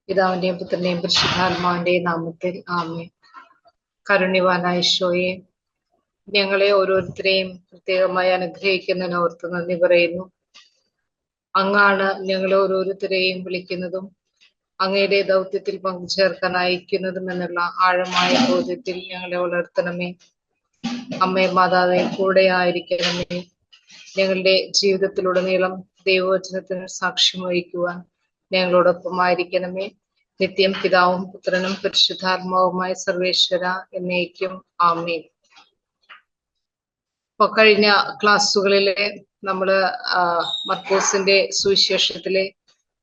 പിതാവിന്റെയും പുത്രന്റെയും പരിശുദ്ധാത്മാവിന്റെയും നാമത്തിൽ ആമേൻ. കാരുണ്യവാനായ ഈശോയെ, ഞങ്ങളെ ഓരോരുത്തരെയും പ്രത്യേകമായി അനുഗ്രഹിക്കുന്നതിന് ഓർത്ത് നന്ദി പറയുന്നു. അങ്ങാണ് ഞങ്ങളെ ഓരോരുത്തരെയും വിളിക്കുന്നതും അങ്ങയുടെ ദൗത്യത്തിൽ പങ്കുചേർക്കാൻ അയക്കുന്നതും എന്നുള്ള ആഴമായ ബോധ്യത്തിൽ ഞങ്ങളെ വളർത്തണമേ. അമ്മേ മാതാവേ, കൂടെ ആയിരിക്കണമേ. ഞങ്ങളുടെ ജീവിതത്തിലുടനീളം ദൈവവചനത്തിന് സാക്ഷ്യം വഹിക്കുവാൻ ഞങ്ങളോടൊപ്പം ആയിരിക്കണമേ. നിത്യം പിതാവും പുത്രനും പരിശുദ്ധാത്മാവുമായ സർവേശ്വര എന്നേക്കും ആമേൻ. ഇപ്പൊ കഴിഞ്ഞ ക്ലാസ്സുകളിലെ നമ്മള് മർക്കോസിന്റെ സുവിശേഷത്തിലെ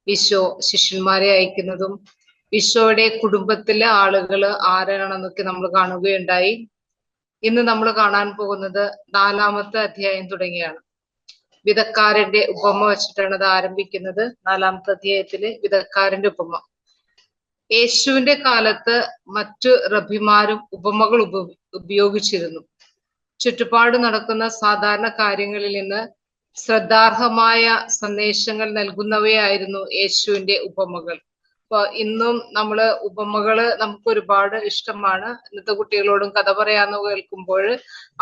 ഈശോ ശിഷ്യന്മാരെ അയക്കുന്നതും ഈശോയുടെ കുടുംബത്തിലെ ആളുകൾ ആരാണെന്നൊക്കെ നമ്മൾ കാണുകയുണ്ടായി. ഇന്ന് നമ്മൾ കാണാൻ പോകുന്നത് 4-ാമത്തെ അധ്യായം തുടങ്ങിയാണ്. വിതക്കാരന്റെ ഉപമ വെച്ചിട്ടാണ് അത് ആരംഭിക്കുന്നത്. 4-ാമത്തെ അധ്യായത്തിലെ വിതക്കാരന്റെ ഉപമ. യേശുവിന്റെ കാലത്ത് മറ്റു റബ്ബിമാരും ഉപമകൾ ഉപയോഗിച്ചിരുന്നു. ചുറ്റുപാട് നടക്കുന്ന സാധാരണ കാര്യങ്ങളിൽ നിന്ന് ശ്രദ്ധാർഹമായ സന്ദേശങ്ങൾ നൽകുന്നവയായിരുന്നു യേശുവിന്റെ ഉപമകൾ. അപ്പൊ ഇന്നും നമ്മള് ഉപമകള് നമുക്ക് ഒരുപാട് ഇഷ്ടമാണ്. ഇന്നത്തെ കുട്ടികളോടും കഥ പറയാന്ന് കേൾക്കുമ്പോൾ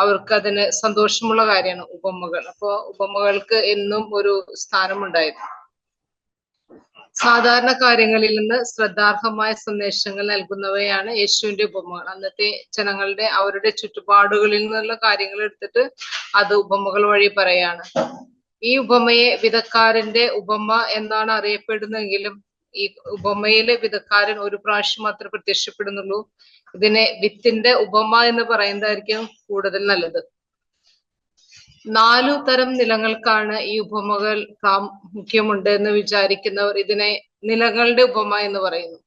അവർക്ക് അതിന് സന്തോഷമുള്ള കാര്യമാണ് ഉപമകൾ. അപ്പൊ ഉപമകൾക്ക് എന്നും ഒരു സ്ഥാനമുണ്ടായിരുന്നു. സാധാരണ കാര്യങ്ങളിൽ നിന്ന് ശ്രദ്ധാർഹമായ സന്ദേശങ്ങൾ നൽകുന്നവയാണ് യേശുവിന്റെ ഉപമകൾ. അന്നത്തെ ജനങ്ങളുടെ അവരുടെ ചുറ്റുപാടുകളിൽ നിന്നുള്ള കാര്യങ്ങൾ എടുത്തിട്ട് അത് ഉപമകൾ വഴി പറയാണ്. ഈ ഉപമയെ വിതക്കാരന്റെ ഉപമ എന്നാണ് അറിയപ്പെടുന്നതെങ്കിലും ഈ ഉപമയിലെ വിതക്കാരൻ ഒരു പ്രാവശ്യം മാത്രമേ പ്രത്യക്ഷപ്പെടുന്നുള്ളൂ. ഇതിനെ വിത്തിന്റെ ഉപമ എന്ന് പറയുന്നതായിരിക്കും കൂടുതൽ നല്ലത്. 4 തരം നിലങ്ങൾക്കാണ് ഈ ഉപമകൾ പ്രാമുഖ്യമുണ്ട് എന്ന് വിചാരിക്കുന്നവർ ഇതിനെ നിലങ്ങളുടെ ഉപമ എന്ന് പറയുന്നു.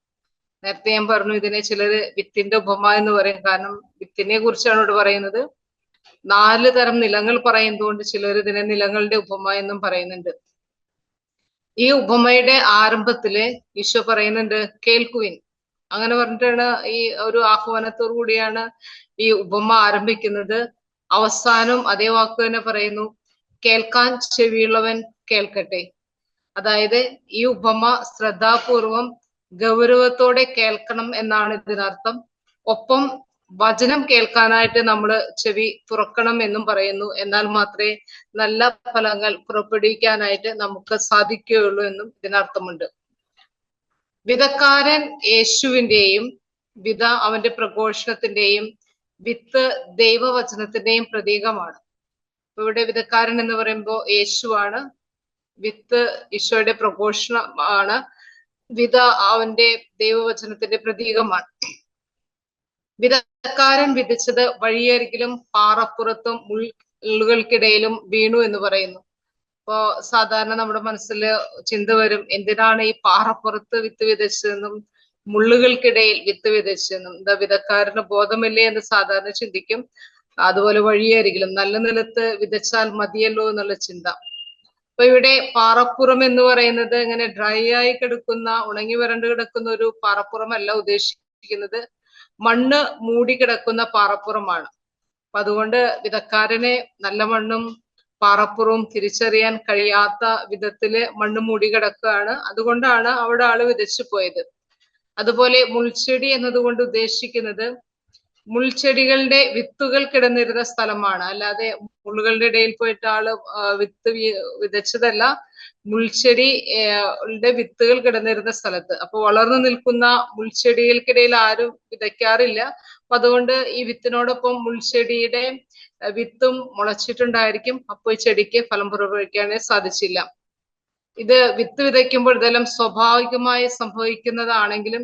നേരത്തെ ഞാൻ പറഞ്ഞു, ഇതിനെ ചിലര് വിത്തിന്റെ ഉപമ എന്ന് പറയും. കാരണം വിത്തിനെ കുറിച്ചാണ് ഇവിടെ പറയുന്നത്. 4 തരം നിലങ്ങൾ പറയുന്നതുകൊണ്ട് ചിലർ ഇതിനെ നിലങ്ങളുടെ ഉപമ എന്നും പറയുന്നുണ്ട്. ഈ ഉപമയുടെ ആരംഭത്തില് ഈശോ പറയുന്നുണ്ട്, കേൾക്കുവിൻ. അങ്ങനെ പറഞ്ഞിട്ടാണ് ഈ ഒരു ആഹ്വാനത്തോടു കൂടിയാണ് ഈ ഉപമ ആരംഭിക്കുന്നത്. അവസാനം അതേ വാക്ക് തന്നെ പറയുന്നു, കേൾക്കാൻ ചെവിയുള്ളവൻ കേൾക്കട്ടെ. അതായത് ഈ ഉപമ ശ്രദ്ധാപൂർവം ഗൗരവത്തോടെ കേൾക്കണം എന്നാണ് ഇതിനർത്ഥം. ഒപ്പം വചനം കേൾക്കാനായിട്ട് നമ്മൾ ചെവി തുറക്കണം എന്നും പറയുന്നു. എന്നാൽ മാത്രമേ നല്ല ഫലങ്ങൾ പുറപ്പെടുവിക്കാനായിട്ട് നമുക്ക് സാധിക്കുകയുള്ളൂ എന്നും ഇതിനർത്ഥമുണ്ട്. വിതക്കാരൻ യേശുവിന്റെയും വിത അവന്റെ പ്രഘോഷണത്തിന്റെയും വിത്ത് ദൈവവചനത്തിന്റെയും പ്രതീകമാണ്. ഇവിടെ വിതക്കാരൻ എന്ന് പറയുമ്പോൾ യേശുവാണ്, വിത്ത് ഈശോയുടെ പ്രഘോഷണമാണ്, വിത അവന്റെ ദൈവവചനത്തിന്റെ പ്രതീകമാണ്. വിതക്കാരൻ വിതച്ചത് വഴിയരികിലും പാറപ്പുറത്തും മുള്ളുകൾക്കിടയിലും വീണു എന്ന് പറയുന്നു. ഇപ്പോ സാധാരണ നമ്മുടെ മനസ്സിൽ ചിന്ത വരും, എന്തിനാണ് ഈ പാറപ്പുറത്ത് വിത്ത് വിതച്ചതെന്നും മുള്ളുകൾക്കിടയിൽ വിത്ത് വിതച്ചതെന്നും. എന്താ വിതക്കാരന് ബോധമില്ലേ എന്ന് സാധാരണ ചിന്തിക്കും. അതുപോലെ വഴിയരികിലും, നല്ല നിലത്ത് വിതച്ചാൽ മതിയല്ലോ എന്നുള്ള ചിന്ത. അപ്പൊ ഇവിടെ പാറപ്പുറം എന്ന് പറയുന്നത് ഇങ്ങനെ ഡ്രൈ ആയി കിടക്കുന്ന, ഉണങ്ങി വരണ്ട് കിടക്കുന്ന ഒരു പാറപ്പുറമല്ല ഉദ്ദേശിക്കുന്നത്, മണ്ണ് മൂടി കിടക്കുന്ന പാറപ്പുറമാണ്. അപ്പൊ അതുകൊണ്ട് വിതക്കാരനെ നല്ല മണ്ണും പാറപ്പുറവും തിരിച്ചറിയാൻ കഴിയാത്ത വിധത്തില് മണ്ണ് മൂടി കിടക്കുകയാണ്. അതുകൊണ്ടാണ് അവിടെ ആള് വിതച്ചു പോയത്. അതുപോലെ മുൾച്ചെടി എന്നതുകൊണ്ട് ഉദ്ദേശിക്കുന്നത് മുൾച്ചെടികളുടെ വിത്തുകൾ കിടന്നിരുന്ന സ്ഥലമാണ്. അല്ലാതെ മുള്ളുകളുടെ ഇടയിൽ പോയിട്ട് ആള് വിത്ത് വിതച്ചതല്ല, മുൾച്ചെടിയുടെ വിത്തുകൾ കിടന്നിരുന്ന സ്ഥലത്ത്. അപ്പൊ വളർന്നു നിൽക്കുന്ന മുൾച്ചെടികൾക്കിടയിൽ ആരും വിതയ്ക്കാറില്ല. അപ്പൊ അതുകൊണ്ട് ഈ വിത്തിനോടൊപ്പം മുൾച്ചെടിയുടെ വിത്തും മുളച്ചിട്ടുണ്ടായിരിക്കും. അപ്പൊ ഈ ചെടിക്ക് ഫലം പുറപ്പെടുവിക്കാനേ സാധിച്ചില്ല. ഇത് വിത്ത് വിതയ്ക്കുമ്പോൾ ഇതെല്ലാം സ്വാഭാവികമായി സംഭവിക്കുന്നതാണെങ്കിലും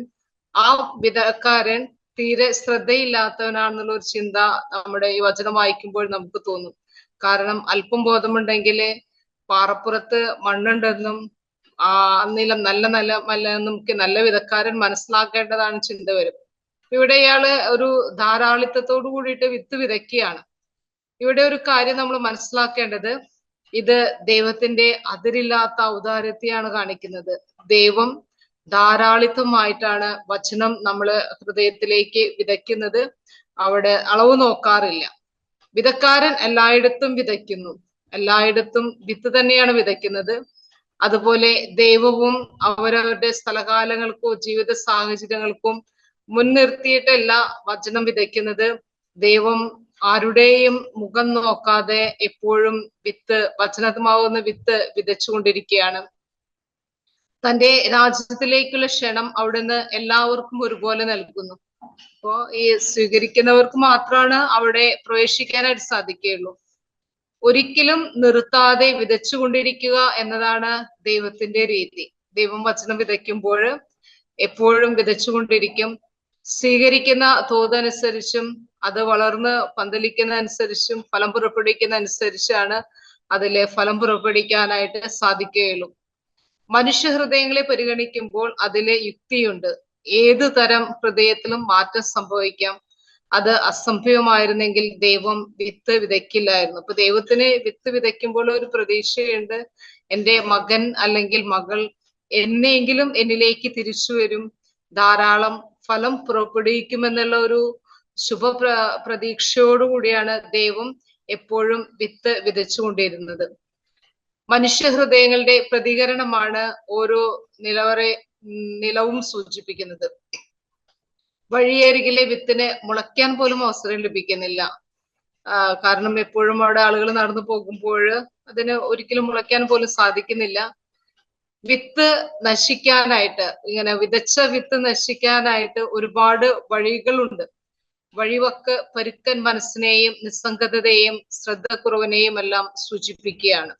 ആ വിതക്കാരൻ തീരെ ശ്രദ്ധയില്ലാത്തവനാണെന്നുള്ള ഒരു ചിന്ത നമ്മുടെ ഈ വചനം വായിക്കുമ്പോൾ നമുക്ക് തോന്നും. കാരണം അല്പം ബോധമുണ്ടെങ്കിൽ പാറപ്പുറത്ത് മണ്ണുണ്ടെന്നും നിലം നല്ല നമുക്ക് നല്ല വിതക്കാരൻ മനസ്സിലാക്കേണ്ടതാണ് ചിന്ത വരും. ഇവിടെ ഇയാള് ഒരു ധാരാളിത്തത്തോടു കൂടിയിട്ട് വിത്ത് വിതയ്ക്കുകയാണ്. ഇവിടെ ഒരു കാര്യം നമ്മൾ മനസ്സിലാക്കേണ്ടത്, ഇത് ദൈവത്തിന്റെ അതിരില്ലാത്ത ഔദാര്യത്തെയാണ് കാണിക്കുന്നത്. ദൈവം ധാരാളിത്തമായിട്ടാണ് വചനം നമ്മള് ഹൃദയത്തിലേക്ക് വിതയ്ക്കുന്നത്. അവിടെ അളവ് നോക്കാറില്ല. വിതക്കാരൻ എല്ലായിടത്തും വിതയ്ക്കുന്നു, എല്ലായിടത്തും വിത്ത് തന്നെയാണ് വിതയ്ക്കുന്നത്. അതുപോലെ ദൈവവും അവരവരുടെ സ്ഥലകാലങ്ങൾക്കോ ജീവിത സാഹചര്യങ്ങൾക്കും മുൻനിർത്തിയിട്ടല്ല വചനം വിതയ്ക്കുന്നത്. ദൈവം ആരുടെയും മുഖം നോക്കാതെ എപ്പോഴും വചനമാവുന്ന വിത്ത് വിതച്ചുകൊണ്ടിരിക്കുകയാണ്. തന്റെ രാജ്യത്തിലേക്കുള്ള ക്ഷണം അവിടുന്ന് എല്ലാവർക്കും ഒരുപോലെ നൽകുന്നു. അപ്പോ ഈ സ്വീകരിക്കുന്നവർക്ക് മാത്രമാണ് അവിടെ പ്രവേശിക്കാനായിട്ട് സാധിക്കുകയുള്ളൂ. ഒരിക്കലും നിർത്താതെ വിതച്ചുകൊണ്ടിരിക്കുക എന്നതാണ് ദൈവത്തിന്റെ രീതി. ദൈവം വചനം വിതയ്ക്കുമ്പോൾ എപ്പോഴും വിതച്ചുകൊണ്ടിരിക്കും. സ്വീകരിക്കുന്ന തോതനുസരിച്ചും അത് വളർന്ന് പന്തലിക്കുന്ന അനുസരിച്ചും ഫലം പുറപ്പെടുവിക്കുന്ന അനുസരിച്ചാണ് അതിലെ ഫലം പുറപ്പെടുവിക്കാനായിട്ട് സാധിക്കുകയുള്ളൂ. മനുഷ്യ ഹൃദയങ്ങളെ പരിഗണിക്കുമ്പോൾ അതിലെ യുക്തിയുണ്ട്. ഏതു തരം ഹൃദയത്തിലും മാറ്റം സംഭവിക്കാം. അത് അസംഭവമായിരുന്നെങ്കിൽ ദൈവം വിത്ത് വിതയ്ക്കില്ലായിരുന്നു. അപ്പൊ ദൈവത്തിന് വിത്ത് വിതയ്ക്കുമ്പോൾ ഒരു പ്രതീക്ഷയുണ്ട്. എൻ്റെ മകൻ അല്ലെങ്കിൽ മകൾ എന്നെങ്കിലും എന്നിലേക്ക് തിരിച്ചു വരും, ധാരാളം ഫലം പുറപ്പെടുവിക്കുമെന്നുള്ള ഒരു ശുഭ പ്രതീക്ഷയോടുകൂടിയാണ് ദൈവം എപ്പോഴും വിത്ത് വിതച്ചുകൊണ്ടിരുന്നത്. മനുഷ്യ ഹൃദയങ്ങളുടെ പ്രതികരണമാണ് ഓരോ നിലവും സൂചിപ്പിക്കുന്നത്. വഴിയരികിലെ വിത്തിന് മുളയ്ക്കാൻ പോലും അവസരം ലഭിക്കുന്നില്ല. കാരണം എപ്പോഴും അവിടെ ആളുകൾ നടന്നു പോകുമ്പോൾ അതിന് ഒരിക്കലും മുളയ്ക്കാൻ പോലും സാധിക്കുന്നില്ല. വിത്ത് നശിക്കാനായിട്ട്, ഇങ്ങനെ വിതച്ച വിത്ത് നശിക്കാനായിട്ട് ഒരുപാട് വഴികളുണ്ട്. വഴിവക്ക് പരുക്കൻ മനസ്സിനെയും നിസ്സംഗതയെയും ശ്രദ്ധക്കുറവിനെയും എല്ലാം സൂചിപ്പിക്കുകയാണ്.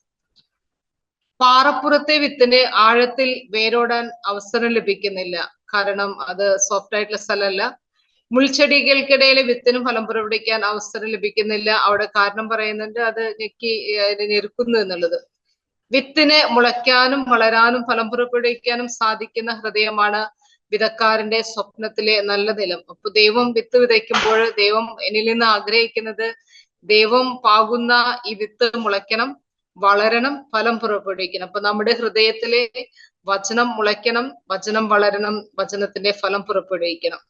പാറപ്പുറത്തെ വിത്തിന് ആഴത്തിൽ വേരോടാൻ അവസരം ലഭിക്കുന്നില്ല. കാരണം അത് സോഫ്റ്റ് ആയിട്ടുള്ള സ്ഥലമല്ല. മുൾച്ചെടികൾക്കിടയിലെ വിത്തിനും ഫലം പുറപ്പെടുവിക്കാൻ അവസരം ലഭിക്കുന്നില്ല. അവിടെ കാരണം പറയുന്നുണ്ട്, അത് ഞെരുക്കുന്നു എന്നുള്ളത്. വിത്തിന് മുളയ്ക്കാനും വളരാനും ഫലം പുറപ്പെടുവിക്കാനും സാധിക്കുന്ന ഹൃദയമാണ് വിതക്കാരന്റെ സ്വപ്നത്തിലെ നല്ല നിലം. അപ്പൊ ദൈവം വിത്ത് വിതയ്ക്കുമ്പോൾ ദൈവം എന്നിൽ നിന്ന് ആഗ്രഹിക്കുന്നത്, ദൈവം പാകുന്ന ഈ വിത്ത് മുളയ്ക്കണം, വളരണം, ഫലം പുറപ്പെടുവിക്കണം. അപ്പൊ നമ്മുടെ ഹൃദയത്തിലെ വചനം മുളയ്ക്കണം, വചനം വളരണം, വചനത്തിന്റെ ഫലം പുറപ്പെടുവിക്കണം.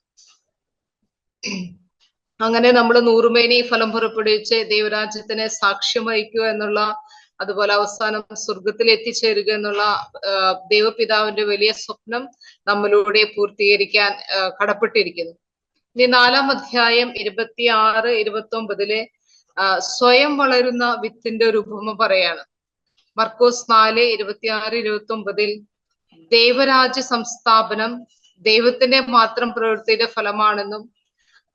അങ്ങനെ നമ്മൾ നൂറുമേനി ഫലം പുറപ്പെടുവിച്ച് ദൈവരാജ്യത്തിന് സാക്ഷ്യം വഹിക്കുക എന്നുള്ള, അതുപോലെ അവസാനം സ്വർഗത്തിൽ എത്തിച്ചേരുക എന്നുള്ള ദൈവപിതാവിന്റെ വലിയ സ്വപ്നം നമ്മളിലൂടെ പൂർത്തീകരിക്കാൻ കടപ്പെട്ടിരിക്കുന്നു. ഇനി 4-ാം അധ്യായം 26-29 സ്വയം വളരുന്ന വിത്തിന്റെ ഒരു ഉപമ പറയാണ്. മർക്കോസ് 4:26-29 ദൈവരാജ്യ സംസ്ഥാപനം ദൈവത്തിന്റെ മാത്രം പ്രവൃത്തിയുടെ ഫലമാണെന്നും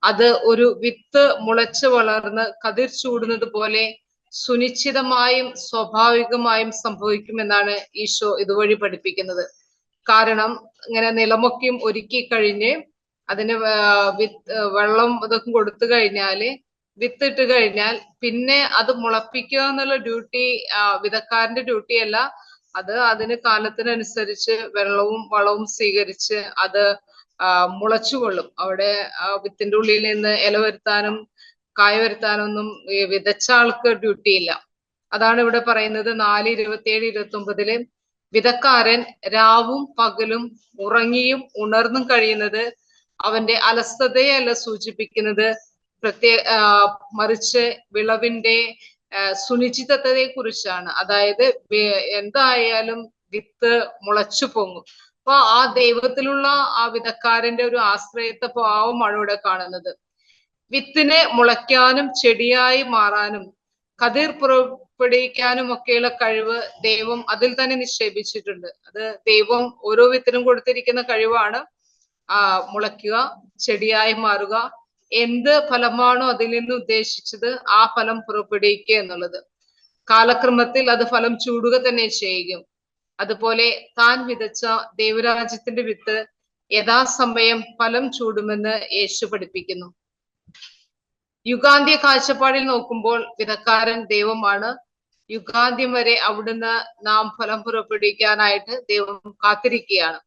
അത് ഒരു വിത്ത് മുളച്ച് വളർന്ന് കതിർ ചൂടുന്നത് പോലെ സുനിശ്ചിതമായും സ്വാഭാവികമായും സംഭവിക്കുമെന്നാണ് ഈശോ ഇതുവഴി പഠിപ്പിക്കുന്നത്. കാരണം ഇങ്ങനെ നിലമൊക്കെയും ഒരുക്കി കഴിഞ്ഞ് അതിന് വെള്ളം ഇതൊക്കെ കൊടുത്തു കഴിഞ്ഞാല്, വിത്തിട്ട് കഴിഞ്ഞാൽ പിന്നെ അത് മുളപ്പിക്കുക എന്നുള്ള ഡ്യൂട്ടി വിതക്കാരന്റെ ഡ്യൂട്ടി അല്ല. അത് അതിന് കാലത്തിനനുസരിച്ച് വെള്ളവും വളവും സ്വീകരിച്ച് അത് മുളച്ചുകൊള്ളും. അവിടെ വിത്തിന്റെ ഉള്ളിൽ നിന്ന് ഇല വരുത്താനും കായ വരുത്താനൊന്നും വിതച്ച ആൾക്ക് ഡ്യൂട്ടി ഇല്ല. അതാണ് ഇവിടെ പറയുന്നത്. 4:27-29 വിതക്കാരൻ രാവും പകലും ഉറങ്ങിയും ഉണർന്നും കഴിയുന്നത് അവന്റെ അലസതയല്ല സൂചിപ്പിക്കുന്നത്, മറിച്ച് വിളവിന്റെ സുനിശ്ചിതത്വത്തെ കുറിച്ചാണ്. അതായത് എന്തായാലും വിത്ത് മുളച്ചു പൊങ്ങും. അപ്പൊ ആ ദൈവത്തിലുള്ള ആ വിതക്കാരന്റെ ഒരു ആശ്രയത്വ ഭാവമാണ് ഇവിടെ കാണുന്നത്. വിത്തിനെ മുളയ്ക്കാനും ചെടിയായി മാറാനും കതിർ പുറപ്പെടുവിക്കാനും ഒക്കെയുള്ള കഴിവ് ദൈവം അതിൽ തന്നെ നിക്ഷേപിച്ചിട്ടുണ്ട്. അത് ദൈവം ഓരോ വിത്തിനും കൊടുത്തിരിക്കുന്ന കഴിവാണ്. മുളയ്ക്കുക, ചെടിയായി മാറുക, എന്ത് ഫലമാണോ അതിൽ നിന്ന് ഉദ്ദേശിച്ചത് ആ ഫലം പുറപ്പെടുവിക്കുക എന്നുള്ളത്. കാലക്രമത്തിൽ അത് ഫലം ചൂടുക തന്നെ ചെയ്യും. അതുപോലെ താൻ വിതച്ച ദൈവരാജ്യത്തിന്റെ വിത്ത് യഥാസമയം ഫലം ചൂടുമെന്ന് യേശു പഠിപ്പിക്കുന്നു. യുഗാന്ത്യ കാഴ്ചപ്പാടിൽ നോക്കുമ്പോൾ വിതക്കാരൻ ദൈവമാണ്. യുഗാന്ത്യം വരെ അവിടുന്ന് നാം ഫലം പുറപ്പെടുവിക്കാനായിട്ട് ദൈവം കാത്തിരിക്കുകയാണ്.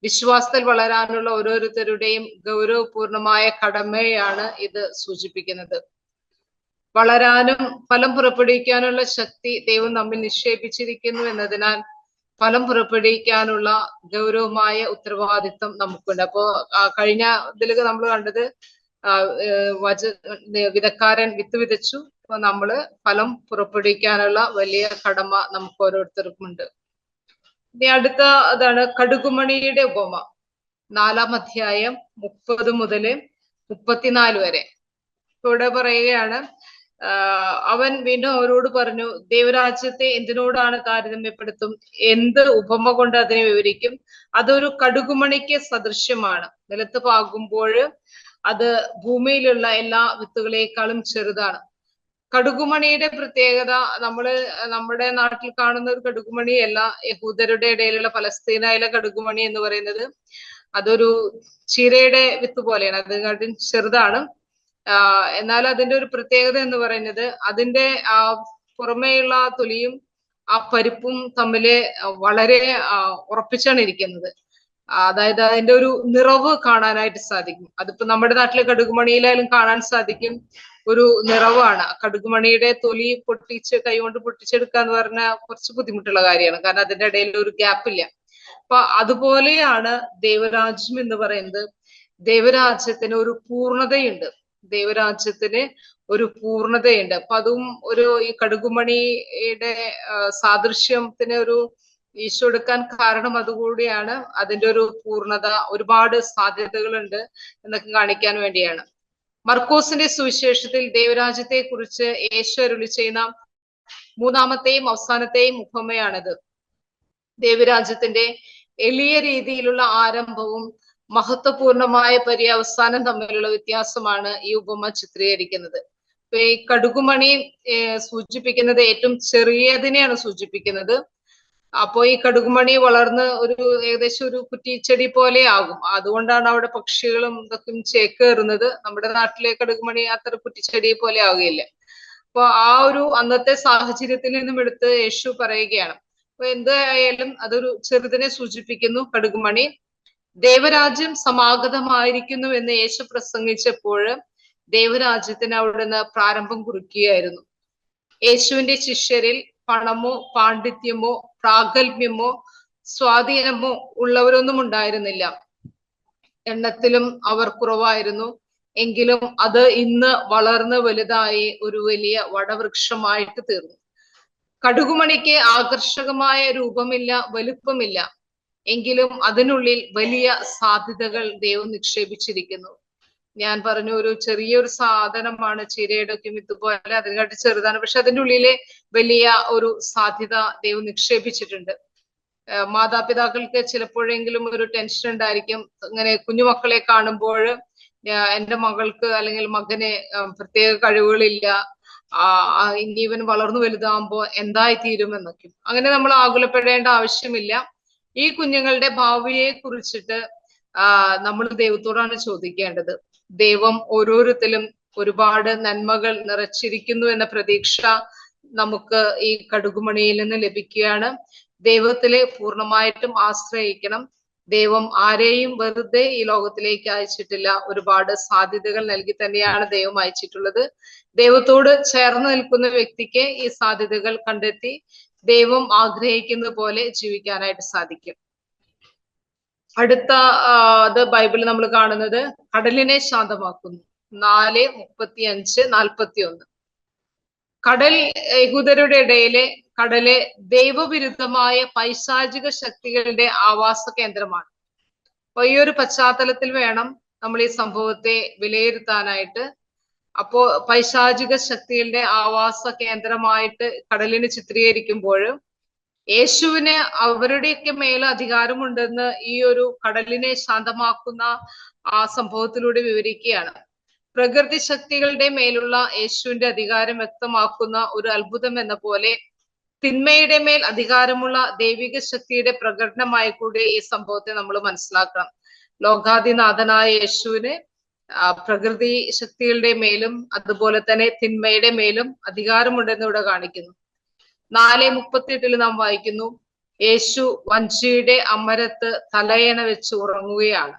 വിശ്വാസത്തിൽ വളരാനുള്ള ഓരോരുത്തരുടെയും ഗൗരവപൂർണമായ കടമയാണ് ഇത് സൂചിപ്പിക്കുന്നത്. വളരാനും ഫലം പുറപ്പെടുവിക്കാനുള്ള ശക്തി ദൈവം നമ്മിൽ നിക്ഷേപിച്ചിരിക്കുന്നു എന്നതിനാൽ ഫലം പുറപ്പെടുവിക്കാനുള്ള ഗൗരവമായ ഉത്തരവാദിത്വം നമുക്കുണ്ട്. അപ്പോ കഴിഞ്ഞ ഇതിൽ നമ്മൾ കണ്ടത് വിതക്കാരൻ വിത്ത് വിതച്ചു. അപ്പൊ നമ്മള് ഫലം പുറപ്പെടുവിക്കാനുള്ള വലിയ കടമ നമുക്ക് ഓരോരുത്തർക്കും ഉണ്ട്. ഇനി അടുത്ത അതാണ് കടുകുമണിയുടെ ഉപമ. 4-ാം അധ്യായം 30 മുതൽ 34 വരെ. ഇവിടെ പറയുകയാണ്, അവൻ വീണ്ടും അവരോട് പറഞ്ഞു, ദൈവരാജ്യത്തെ എന്തിനോടാണ് താരതമ്യപ്പെടുത്തും? എന്ത് ഉപമ കൊണ്ട് അതിനെ വിവരിക്കും? അതൊരു കടുകുമണിക്ക് സദൃശ്യമാണ്. നിലത്ത് പാകുമ്പോൾ അത് ഭൂമിയിലുള്ള എല്ലാ വിത്തുകളെക്കാളും ചെറുതാണ്. കടുകുമണിയുടെ പ്രത്യേകത നമ്മുടെ നാട്ടിൽ കാണുന്ന ഒരു കടുകുമണിയല്ല. യഹൂദരുടെ ഇടയിലുള്ള പലസ്തീനായിലെ കടുകുമണി എന്ന് പറയുന്നത് അതൊരു ചീരയുടെ വിത്ത് പോലെയാണ്, അതിനെക്കാട്ടും ചെറുതാണ്. എന്നാൽ അതിന്റെ ഒരു പ്രത്യേകത എന്ന് പറയുന്നത് അതിന്റെ പുറമേയുള്ള തൊലിയും ആ പരിപ്പും തമ്മില് വളരെ ഉറപ്പിച്ചാണ് ഇരിക്കുന്നത്. അതായത് അതിന്റെ ഒരു നിറവ് കാണാനായിട്ട് സാധിക്കും. അതിപ്പോ നമ്മുടെ നാട്ടിലെ കടുകുമണിയിലായാലും കാണാൻ സാധിക്കും, ഒരു നിറവാണ്. കടുകുമണിയുടെ തൊലി കൈകൊണ്ട് പൊട്ടിച്ചെടുക്കുക എന്ന് പറഞ്ഞാൽ കുറച്ച് ബുദ്ധിമുട്ടുള്ള കാര്യമാണ്, കാരണം അതിന്റെ ഇടയിൽ ഒരു ഗ്യാപ്പ് ഇല്ല. അപ്പൊ അതുപോലെയാണ് ദൈവരാജ്യം എന്ന് പറയുന്നത്. ദൈവരാജ്യത്തിന് ഒരു പൂർണ്ണതയുണ്ട്. ദൈവരാജ്യത്തിന് ഒരു പൂർണ്ണതയുണ്ട്. അപ്പൊ അതും ഈ കടുകുമണിയുടെ സാദൃശ്യത്തിന് ഒരു ഈശോ എടുക്കാൻ കാരണം അതുകൂടിയാണ്. അതിന്റെ ഒരു പൂർണ്ണത, ഒരുപാട് സാധ്യതകളുണ്ട് എന്നൊക്കെ കാണിക്കാൻ വേണ്ടിയാണ്. മർക്കോസിന്റെ സുവിശേഷത്തിൽ ദൈവരാജ്യത്തെ കുറിച്ച് യേശു അരുളി ചെയ്യുന്ന 3-ാമത്തെയും അവസാനത്തെയും ഉപമയാണിത്. ദൈവരാജ്യത്തിന്റെ എളിയ രീതിയിലുള്ള ആരംഭവും മഹത്വപൂർണമായ പര്യവസാനം തമ്മിലുള്ള വ്യത്യാസമാണ് ഈ ഉപമ ചിത്രീകരിക്കുന്നത്. ഈ കടുകുമണി സൂചിപ്പിക്കുന്നത് ഏറ്റവും ചെറിയതിനെയാണ് സൂചിപ്പിക്കുന്നത്. അപ്പോ ഈ കടുകുമണി വളർന്ന് ഏകദേശം ഒരു കുറ്റിച്ചെടി പോലെ ആകും. അതുകൊണ്ടാണ് അവിടെ പക്ഷികളും ഇതൊക്കെ ചേക്കേറുന്നത്. നമ്മുടെ നാട്ടിലെ കടുകുമണി അത്ര കുറ്റിച്ചെടി പോലെ ആവുകയില്ല. അപ്പൊ അന്നത്തെ സാഹചര്യത്തിൽ നിന്നും എടുത്ത് യേശു പറയുകയാണ്. അപ്പൊ എന്തായാലും അതൊരു ചെറുതിനെ സൂചിപ്പിക്കുന്നു കടുകുമണി. ദൈവരാജ്യം സമാഗതമായിരിക്കുന്നു എന്ന് യേശു പ്രസംഗിച്ചപ്പോൾ ദൈവരാജ്യത്തിന് അവിടുന്ന് പ്രാരംഭം കുറിക്കുകയായിരുന്നു. യേശുവിന്റെ ശിഷ്യരിൽ പണമോ പാണ്ഡിത്യമോ പ്രാഗൽഭ്യമോ സ്വാധീനമോ ഉള്ളവരൊന്നും ഉണ്ടായിരുന്നില്ല. എണ്ണത്തിലും അവർ കുറവായിരുന്നു. എങ്കിലും അത് ഇന്ന് വളർന്ന് വലുതായി ഒരു വലിയ വടവൃക്ഷമായിട്ട് തീർന്നു. കടുകുമണിക്ക് ആകർഷകമായ രൂപമില്ല, വലുപ്പമില്ല. എങ്കിലും അതിനുള്ളിൽ വലിയ സാധ്യതകൾ ദൈവം നിക്ഷേപിച്ചിരിക്കുന്നു. ഞാൻ പറഞ്ഞു, ഒരു ചെറിയൊരു സാധനമാണ് ചീരയുടെ ഒക്കെ വിത്ത് പോലെ, അതിനെക്കാട്ടി ചെറുതാണ്. പക്ഷെ അതിൻ്റെ ഉള്ളിലെ വലിയ ഒരു സാധ്യത ദൈവം നിക്ഷേപിച്ചിട്ടുണ്ട്. മാതാപിതാക്കൾക്ക് ചിലപ്പോഴെങ്കിലും ഒരു ടെൻഷൻ ഉണ്ടായിരിക്കും. ഇങ്ങനെ കുഞ്ഞുമക്കളെ കാണുമ്പോൾ എൻ്റെ മകൾക്ക് അല്ലെങ്കിൽ മകന് പ്രത്യേക കഴിവുകളില്ല, ഇനി ഇവൻ വളർന്നു വലുതാകുമ്പോൾ എന്തായി തീരുമെന്നൊക്കെ. അങ്ങനെ നമ്മൾ ആകുലപ്പെടേണ്ട ആവശ്യമില്ല. ഈ കുഞ്ഞുങ്ങളുടെ ഭാവിയെ കുറിച്ചിട്ട് നമ്മൾ ദൈവത്തോടാണ് ചോദിക്കേണ്ടത്. ദൈവം ഓരോരുത്തരും ഒരുപാട് നന്മകൾ നിറച്ചിരിക്കുന്നു എന്ന പ്രതീക്ഷ നമുക്ക് ഈ കടുകുമണിയിൽ നിന്ന് ലഭിക്കുകയാണ്. ദൈവത്തിലെ പൂർണ്ണമായിട്ടും ആശ്രയിക്കണം. ദൈവം ആരെയും വെറുതെ ഈ ലോകത്തിലേക്ക് അയച്ചിട്ടില്ല. ഒരുപാട് സാധ്യതകൾ നൽകി തന്നെയാണ് ദൈവം അയച്ചിട്ടുള്ളത്. ദൈവത്തോട് ചേർന്ന് നിൽക്കുന്ന വ്യക്തിക്ക് ഈ സാധ്യതകൾ കണ്ടെത്തി ദൈവം ആഗ്രഹിക്കുന്ന പോലെ ജീവിക്കാനായിട്ട് സാധിക്കും. അടുത്ത ബൈബിളിൽ നമ്മൾ കാണുന്നത് കടലിനെ ശാന്തമാക്കുന്നു. 4:35-41. കടൽ യഹൂദരുടെ ഇടയിലെ കടല് ദൈവവിരുദ്ധമായ പൈശാചിക ശക്തികളുടെ ആവാസ കേന്ദ്രമാണ്. അപ്പൊ ഈ ഒരു പശ്ചാത്തലത്തിൽ വേണം നമ്മൾ ഈ സംഭവത്തെ വിലയിരുത്താനായിട്ട്. അപ്പോ പൈശാചിക ശക്തികളുടെ ആവാസ കേന്ദ്രമായിട്ട് കടലിനെ ചിത്രീകരിക്കുമ്പോൾ യേശുവിന് അവരുടെയൊക്കെ മേൽ അധികാരമുണ്ടെന്ന് ഈ ഒരു കടലിനെ ശാന്തമാക്കുന്ന ആ സംഭവത്തിലൂടെ വിവരിക്കുകയാണ്. പ്രകൃതി ശക്തികളുടെ മേലുള്ള യേശുവിന്റെ അധികാരം വ്യക്തമാക്കുന്ന ഒരു അത്ഭുതം എന്ന പോലെ തിന്മയുടെ മേൽ അധികാരമുള്ള ദൈവിക ശക്തിയുടെ പ്രകടനമായി കൂടി ഈ സംഭവത്തെ നമ്മൾ മനസ്സിലാക്കണം. ലോകാധിനാഥനായ യേശുവിന് പ്രകൃതി ശക്തികളുടെ മേലും അതുപോലെ തന്നെ തിന്മയുടെ മേലും അധികാരമുണ്ടെന്ന് ഇവിടെ കാണിക്കുന്നു. 4:38 നാം വായിക്കുന്നു, യേശു വഞ്ചിയുടെ അമരത്ത് തലയണ വെച്ച് ഉറങ്ങുകയാണ്.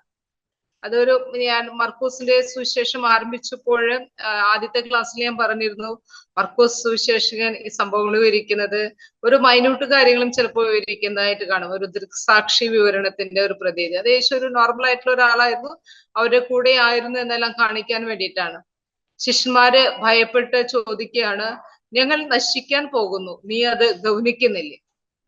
ഞാൻ മർക്കോസിന്റെ സുവിശേഷം ആരംഭിച്ചപ്പോൾ ആദ്യത്തെ ക്ലാസ്സിൽ ഞാൻ പറഞ്ഞിരുന്നു, മർക്കോസ് സുവിശേഷകൻ ഈ സംഭവങ്ങൾ വിവരിക്കുന്നത് ഒരു മൈന്യൂട്ട് കാര്യങ്ങളും ചിലപ്പോൾ വിവരിക്കുന്നതായിട്ട് കാണും. ഒരു ദൃക്സാക്ഷി വിവരണത്തിന്റെ ഒരു പ്രതീതി. അത് യേശു ഒരു നോർമൽ ആയിട്ടുള്ള ഒരാളായിരുന്നു, അവരുടെ കൂടെ ആയിരുന്നു എന്നെല്ലാം കാണിക്കാൻ വേണ്ടിയിട്ടാണ്. ശിഷ്യന്മാര് ഭയപ്പെട്ട് ചോദിക്കുകയാണ്, ഞങ്ങൾ നശിക്കാൻ പോകുന്നു, നീ അത് ഗൗനിക്കുന്നില്ലേ?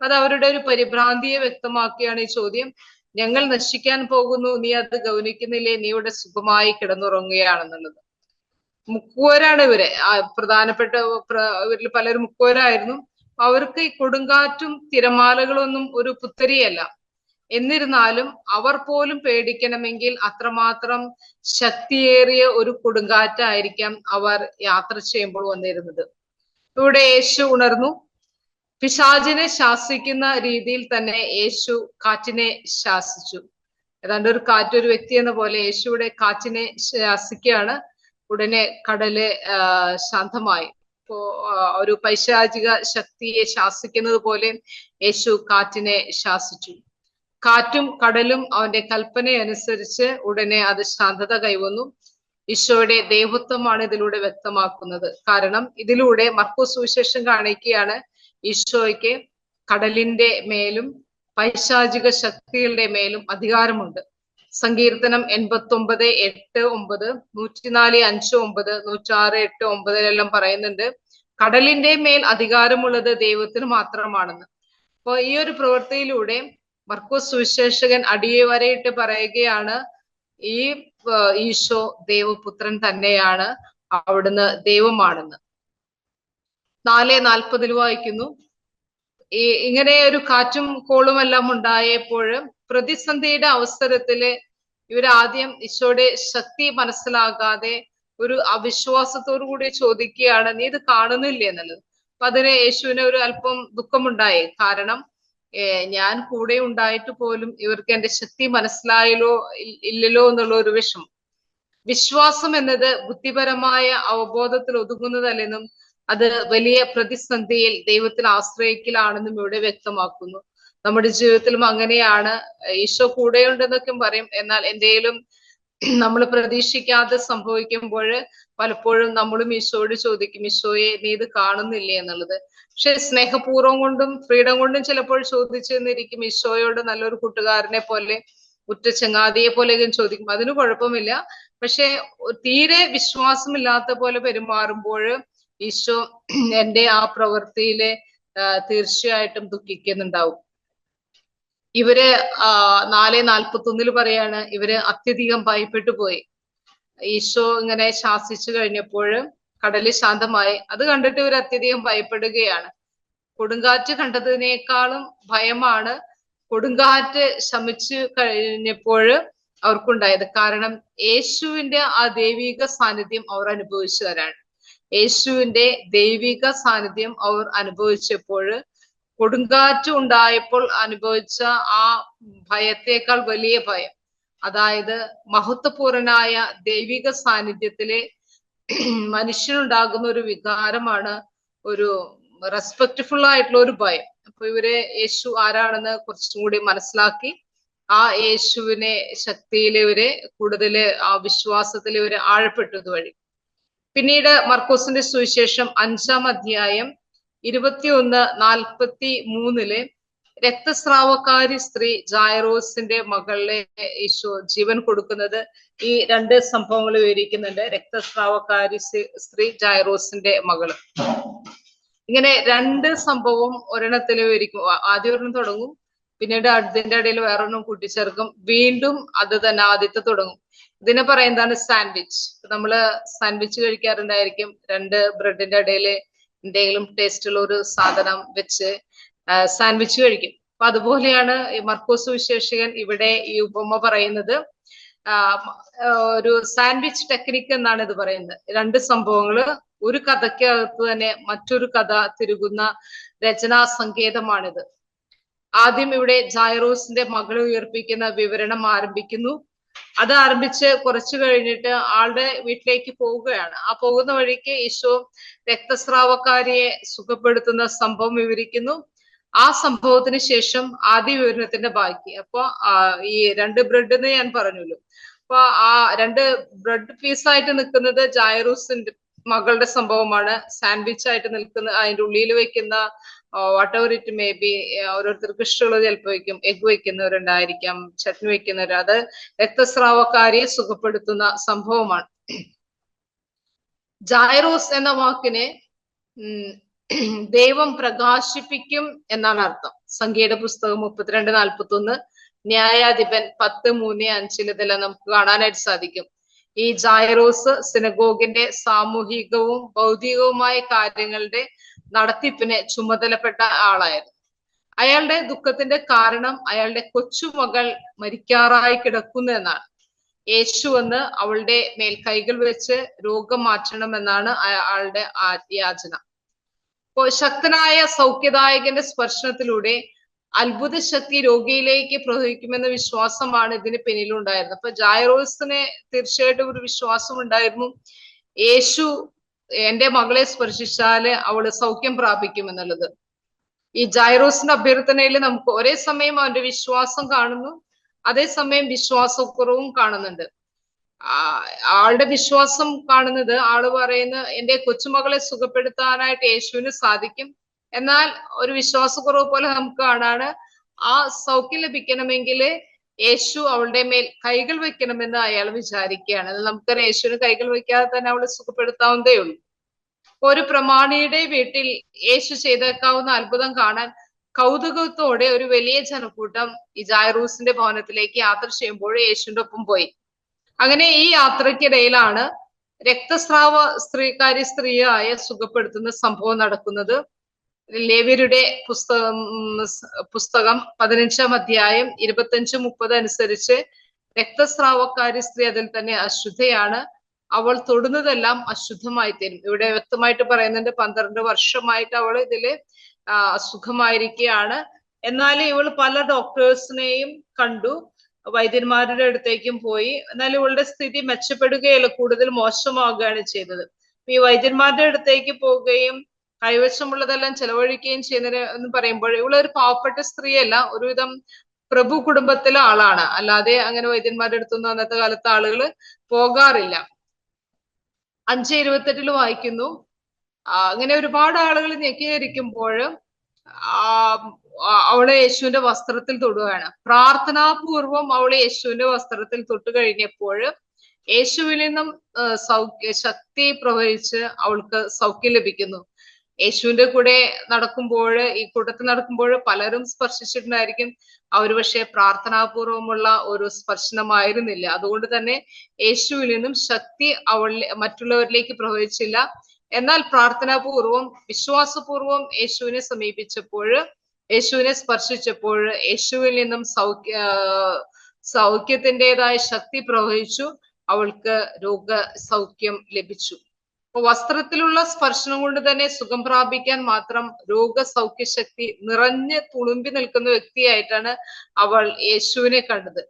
അത് അവരുടെ ഒരു പരിഭ്രാന്തിയെ വ്യക്തമാക്കിയാണ് ഈ ചോദ്യം. ഞങ്ങൾ നശിക്കാൻ പോകുന്നു, നീ അത് ഗൗനിക്കുന്നില്ലേ, നീ ഇവിടെ സുഖമായി കിടന്നുറങ്ങുകയാണെന്നുള്ളത്. മുക്കുവരാണ് ഇവര്, പ്രധാനപ്പെട്ട ഇവരിൽ പലരും മുക്കുവരായിരുന്നു. അവർക്ക് ഈ കൊടുങ്കാറ്റും തിരമാലകളൊന്നും ഒരു പുത്തരിയല്ല. എന്നിരുന്നാലും അവർ പോലും പേടിക്കണമെങ്കിൽ അത്രമാത്രം ശക്തിയേറിയ ഒരു കൊടുങ്കാറ്റായിരിക്കാം അവർ യാത്ര ചെയ്യുമ്പോൾ വന്നിരുന്നത്. ഇവിടെ യേശു ഉണർന്നു. പിശാചിനെ ശാസിക്കുന്ന രീതിയിൽ തന്നെ യേശു കാറ്റിനെ ശാസിച്ചു. ഏതാണ്ട് ഒരു കാറ്റ് ഒരു വ്യക്തി എന്ന പോലെ യേശുവിടെ കാറ്റിനെ ശാസിക്കുകയാണ്. ഉടനെ കടല് ശാന്തമായി. ഇപ്പോ ഒരു പൈശാചിക ശക്തിയെ ശാസിക്കുന്നത് പോലെ യേശു കാറ്റിനെ ശാസിച്ചു. കാറ്റും കടലും അവന്റെ കൽപ്പനയനുസരിച്ച് ഉടനെ അത് ശാന്തത കൈവന്നു. ഈശോയുടെ ദൈവത്വമാണ് ഇതിലൂടെ വ്യക്തമാക്കുന്നത്. കാരണം ഇതിലൂടെ മർക്കോസ് സുവിശേഷം കാണിക്കുകയാണ് ഈശോയ്ക്ക് കടലിന്റെ മേലും പൈശാചിക ശക്തികളുടെ മേലും അധികാരമുണ്ട്. സങ്കീർത്തനം 89:8-9, 104:5-9, 106:8-9 പറയുന്നുണ്ട് കടലിന്റെ മേൽ അധികാരമുള്ളത് ദൈവത്തിന് മാത്രമാണെന്ന്. അപ്പൊ ഈ ഒരു പ്രവൃത്തിയിലൂടെ മർക്കോസ് സുവിശേഷകൻ അടിയവരയിട്ട് പറയുകയാണ് ഈ ഈശോ ദൈവപുത്രൻ തന്നെയാണ്, അവിടുന്ന് ദൈവമാണെന്ന്. 4:40 വായിക്കുന്നു, ഇങ്ങനെ ഒരു കാറ്റും കോളും എല്ലാം ഉണ്ടായപ്പോൾ പ്രതിസന്ധിയുടെ അവസരത്തില് ഇവരാദ്യം ഈശോയുടെ ശക്തി മനസ്സിലാകാതെ ഒരു അവിശ്വാസത്തോടു കൂടി ചോദിക്കുകയാണ്, നീ ഇത് കാണുന്നില്ലേ എന്നുള്ളത്. അപ്പൊ അതിന് യേശുവിന് ഒരു അല്പം ദുഃഖമുണ്ടായി. കാരണം ഞാൻ കൂടെ ഉണ്ടായിട്ട് പോലും ഇവർക്ക് എന്റെ ശക്തി മനസ്സിലായല്ലോ ഇല്ലല്ലോ എന്നുള്ള ഒരു വിഷമം. വിശ്വാസം എന്നത് ബുദ്ധിപരമായ അവബോധത്തിൽ ഒതുങ്ങുന്നതല്ലെന്നും അത് വലിയ പ്രതിസന്ധിയിൽ ദൈവത്തിൽ ആശ്രയിക്കലാണെന്നും ഇവിടെ വ്യക്തമാക്കുന്നു. നമ്മുടെ ജീവിതത്തിലും അങ്ങനെയാണ്. ഈശോ കൂടെയുണ്ടെന്നൊക്കെ പറയും, എന്നാൽ എന്തെങ്കിലും നമ്മൾ പ്രതീക്ഷിക്കാതെ സംഭവിക്കുമ്പോൾ പലപ്പോഴും നമ്മളും ഈശോയോട് ചോദിക്കും, ഈശോയെ നീ ഇത് കാണുന്നില്ലേ എന്നുള്ളത്. പക്ഷെ സ്നേഹപൂർവ്വം കൊണ്ടും ഫ്രീഡം കൊണ്ടും ചിലപ്പോൾ ചോദിച്ചെന്നിരിക്കും. ഈശോയോട് നല്ലൊരു കൂട്ടുകാരനെ പോലെ, ഉറ്റ ചങ്ങാതിയെ പോലെയൊക്കെ ചോദിക്കും, അതിന് കുഴപ്പമില്ല. പക്ഷെ തീരെ വിശ്വാസമില്ലാത്ത പോലെ പെരുമാറുമ്പോൾ ഈശോ എന്റെ ആ പ്രവൃത്തിയില് തീർച്ചയായിട്ടും ദുഃഖിക്കുന്നുണ്ടാവും. ഇവര് 4:41 പറയാണ്, ഇവര് അത്യധികം ഭയപ്പെട്ടു പോയി. ഈശോ ഇങ്ങനെ ശാസിച്ചു കഴിഞ്ഞപ്പോൾ കടല് ശാന്തമായി. അത് കണ്ടിട്ട് ഇവർ അത്യധികം ഭയപ്പെടുകയാണ്. കൊടുങ്കാറ്റ് കണ്ടതിനേക്കാളും ഭയമാണ് കൊടുങ്കാറ്റ് ശമിച്ചു കഴിഞ്ഞപ്പോൾ അവർക്കുണ്ടായത്. കാരണം യേശുവിന്റെ ആ ദൈവിക സാന്നിധ്യം അവർ അനുഭവിച്ചവരാണ്. യേശുവിന്റെ ദൈവിക സാന്നിധ്യം അവർ അനുഭവിച്ചപ്പോൾ കൊടുങ്കാറ്റ് ഉണ്ടായപ്പോൾ അനുഭവിച്ച ആ ഭയത്തേക്കാൾ വലിയ ഭയം, അതായത് മഹത്വപൂർണനായ ദൈവിക സാന്നിധ്യത്തിലെ മനുഷ്യനുണ്ടാകുന്ന ഒരു വികാരമാണ് ഒരു റെസ്പെക്റ്റ്ഫുൾ ആയിട്ടുള്ള ഒരു ഭയം. അപ്പൊ ഇവര് യേശു ആരാണെന്ന് കുറച്ചും കൂടി മനസ്സിലാക്കി ആ യേശുവിനെ ശക്തിയിൽ ഇവര് കൂടുതൽ ആ വിശ്വാസത്തിൽ ഇവര് ആഴപ്പെട്ടത് വഴി. പിന്നീട് മർക്കോസിന്റെ സുവിശേഷം 5-ാം അധ്യായം 21:43 രക്തസ്രാവക്കാരി സ്ത്രീ ജായറോസിന്റെ മകളെ ഈശോ ജീവൻ കൊടുക്കുന്നത് ഈ രണ്ട് സംഭവങ്ങൾ വിവരിക്കുന്നുണ്ട്. രക്തസ്രാവക്കാരി സ്ത്രീ ജായറോസിന്റെ മകള്, ഇങ്ങനെ രണ്ട് സംഭവം ഒരെണ്ണത്തിൽ വിവരിക്കും. ആദ്യം ഒരെണ്ണം തുടങ്ങും, പിന്നീട് അതിന്റെ ഇടയിൽ വേറൊരെണ്ണം കൂട്ടിച്ചേർക്കും, വീണ്ടും അത് തന്നെ ആദ്യത്തെ തുടങ്ങും. ഇതിനെ പറയുന്നതാണ് സാൻഡ്വിച്ച്. നമ്മള് സാൻഡ്വിച്ച് കഴിക്കാറുണ്ടായിരിക്കും, രണ്ട് ബ്രെഡിന്റെ ഇടയിൽ എന്തെങ്കിലും ടേസ്റ്റുള്ള ഒരു സാധനം വെച്ച് സാൻഡ്വിച്ച് കഴിക്കും. അപ്പൊ അതുപോലെയാണ് ഈ മർക്കോസ് സുവിശേഷകൻ ഇവിടെ ഈ ഉപമ പറയുന്നത്. ഒരു സാൻഡ്വിച്ച് ടെക്നിക്ക് എന്നാണ് ഇത് പറയുന്നത്. രണ്ട് സംഭവങ്ങള് ഒരു കഥയ്ക്കകത്ത് തന്നെ മറ്റൊരു കഥ തിരുകുന്ന രചനാ സങ്കേതമാണിത്. ആദ്യം ഇവിടെ ജായറോസിന്റെ മകളെ ഉയർപ്പിക്കുന്ന വിവരണം ആരംഭിക്കുന്നു. അത് ആരംഭിച്ച് കുറച്ചു കഴിഞ്ഞിട്ട് ആളുടെ വീട്ടിലേക്ക് പോവുകയാണ്. ആ പോകുന്ന വഴിക്ക് ഈശോ രക്തസ്രാവക്കാരിയെ സുഖപ്പെടുത്തുന്ന സംഭവം വിവരിക്കുന്നു. ആ സംഭവത്തിന് ശേഷം ആദ്യ വിവരണത്തിന്റെ ബാക്കി. അപ്പൊ ഈ രണ്ട് ബ്രെഡ് എന്ന് ഞാൻ പറഞ്ഞല്ലോ, അപ്പൊ ആ രണ്ട് ബ്രെഡ് പീസായിട്ട് നിൽക്കുന്നത് ജായറൂസിന്റെ മകളുടെ സംഭവമാണ്. സാൻഡ്വിച്ച് ആയിട്ട് നിൽക്കുന്ന അതിന്റെ ഉള്ളിൽ വെക്കുന്ന what ever it may be, ഓരോരുത്തർക്ക് ഇഷ്ടമുള്ളത് ചിലപ്പോൾ വെക്കും, എഗ് വെക്കുന്നവരുണ്ടായിരിക്കാം, ചട്നി വെക്കുന്നവർ, അത് രക്തസ്രാവക്കാരിയെ സുഖപ്പെടുത്തുന്ന സംഭവമാണ്. ജായറോസ് എന്ന വാക്കിന് ദൈവം പ്രകാശിപ്പിക്കും എന്നാണ് അർത്ഥം. സംഖ്യയുടെ പുസ്തകം 32:41, ന്യായാധിപൻ 10:3-5 ഇതെല്ലാം നമുക്ക് കാണാനായിട്ട് സാധിക്കും. ഈ ജായറോസ് സിനഗോഗിന്റെ സാമൂഹികവും ഭൗതികവുമായ കാര്യങ്ങളുടെ നടത്തിപ്പിന് ചുമതലപ്പെട്ട ആളായിരുന്നു. അയാളുടെ ദുഃഖത്തിന്റെ കാരണം അയാളുടെ കൊച്ചുമകൾ മരിക്കാറായി കിടക്കുന്നു എന്നാണ്. യേശു വന്ന് അവളുടെ മേൽ കൈകൾ വെച്ച് രോഗം മാറ്റണമെന്നാണ് അയാളുടെ യാചന. അപ്പോൾ ശക്തനായ സൗഖ്യദായകന്റെ സ്പർശനത്തിലൂടെ അത്ഭുത ശക്തി രോഗിയിലേക്ക് പ്രവഹിക്കുമെന്ന വിശ്വാസമാണ് ഇതിന് പിന്നിലുണ്ടായിരുന്നത്. അപ്പൊ ജായറോസിന് തീർച്ചയായിട്ടും ഒരു വിശ്വാസം ഉണ്ടായിരുന്നു, യേശു എന്റെ മകളെ സ്പർശിച്ചാല് അവള് സൗഖ്യം പ്രാപിക്കും എന്നുള്ളത്. ഈ ജായറോസിന്റെ അഭ്യർത്ഥനയിൽ നമുക്ക് ഒരേ സമയം അവന്റെ വിശ്വാസം കാണുന്നു, അതേസമയം വിശ്വാസക്കുറവും കാണുന്നുണ്ട്. ആളുടെ വിശ്വാസം കാണുന്നത്, ആള് പറയുന്നത് എന്റെ കൊച്ചുമകളെ സുഖപ്പെടുത്താനായിട്ട് യേശുവിന് സാധിക്കും. എന്നാൽ ഒരു വിശ്വാസക്കുറവ് പോലെ നമുക്ക് കാണാണ്, ആ സൗഖ്യം ലഭിക്കണമെങ്കിൽ യേശു അവളുടെ മേൽ കൈകൾ വെക്കണമെന്ന് അയാൾ വിചാരിക്കുകയാണ്. നമുക്കറിയാം യേശുവിന് കൈകൾ വെക്കാതെ തന്നെ അവളെ സുഖപ്പെടുത്താവുന്നതേ ഉള്ളൂ. ഒരു പ്രമാണിയുടെ വീട്ടിൽ യേശു ചെയ്തേക്കാവുന്ന അത്ഭുതം കാണാൻ കൗതുകത്തോടെ ഒരു വലിയ ജനക്കൂട്ടം ഈ ജായറൂസിന്റെ ഭവനത്തിലേക്ക് യാത്ര ചെയ്യുമ്പോൾ യേശുവിന്റെ ഒപ്പം പോയി. അങ്ങനെ ഈ യാത്രക്കിടയിലാണ് രക്തസ്രാവ സ്ത്രീയായ സുഖപ്പെടുത്തുന്ന സംഭവം നടക്കുന്നത്. ലേവ്യരുടെ പുസ്തകം 15-ാം അധ്യായം 25-30 അനുസരിച്ച് രക്തസ്രാവക്കാരി സ്ത്രീ അതിൽ തന്നെ അശുദ്ധയാണ്. അവൾ തൊടുന്നതെല്ലാം അശുദ്ധമായി തീരും. ഇവിടെ വ്യക്തമായിട്ട് പറയുന്നുണ്ട് 12 വർഷമായിട്ട് അവൾ ഇതില് അസുഖമായിരിക്കുകയാണ്. എന്നാൽ ഇവൾ പല ഡോക്ടേഴ്സിനെയും കണ്ടു, വൈദ്യന്മാരുടെ അടുത്തേക്കും പോയി. എന്നാൽ ഇവളുടെ സ്ഥിതി മെച്ചപ്പെടുകയല്ല, കൂടുതൽ മോശമാവുകയാണ് ചെയ്തത്. ഈ വൈദ്യന്മാരുടെ അടുത്തേക്ക് പോവുകയും കൈവശമുള്ളതെല്ലാം ചെലവഴിക്കുകയും ചെയ്യുന്നത് എന്ന് പറയുമ്പോൾ ഇവളൊരു പാവപ്പെട്ട സ്ത്രീയല്ല, ഒരുവിധം പ്രഭു കുടുംബത്തിലെ ആളാണ്. അല്ലാതെ അങ്ങനെ വൈദ്യന്മാരുടെ അടുത്തൊന്നും അന്നത്തെ കാലത്ത് ആളുകൾ പോകാറില്ല. 5:28 വായിക്കുന്നു, അങ്ങനെ ഒരുപാട് ആളുകൾ ഞെക്കിയിരിക്കുമ്പോൾ അവളെ യേശുവിന്റെ വസ്ത്രത്തിൽ തൊടുകയാണ്. പ്രാർത്ഥനാപൂർവം അവളെ യേശുവിന്റെ വസ്ത്രത്തിൽ തൊട്ട് കഴിഞ്ഞപ്പോൾ യേശുവിൽ നിന്നും ശക്തി പ്രവഹിച്ച് അവൾക്ക് സൗഖ്യം ലഭിക്കുന്നു. യേശുവിന്റെ കൂടെ നടക്കുമ്പോൾ, ഈ കൂട്ടത്തിൽ നടക്കുമ്പോൾ പലരും സ്പർശിച്ചിട്ടുണ്ടായിരിക്കും. അവര് പക്ഷെ പ്രാർത്ഥനാപൂർവമുള്ള ഒരു സ്പർശനമായിരുന്നില്ല. അതുകൊണ്ട് തന്നെ യേശുവിൽ നിന്നും ശക്തി മറ്റുള്ളവരിലേക്ക് പ്രവഹിച്ചില്ല. എന്നാൽ പ്രാർത്ഥനാപൂർവം വിശ്വാസപൂർവം യേശുവിനെ സമീപിച്ചപ്പോൾ, യേശുവിനെ സ്പർശിച്ചപ്പോൾ യേശുവിൽ നിന്നും സൗഖ്യത്തിൻ്റെതായ ശക്തി പ്രവഹിച്ചു. അവൾക്ക് രോഗസൗഖ്യം ലഭിച്ചു. വസ്ത്രത്തിലുള്ള സ്പർശനം കൊണ്ട് തന്നെ സുഖം പ്രാപിക്കാൻ മാത്രം രോഗസൗഖ്യ ശക്തി നിറഞ്ഞ് തുളുമ്പി നിൽക്കുന്ന വ്യക്തിയായിട്ടാണ് അവൾ യേശുവിനെ കണ്ടത്.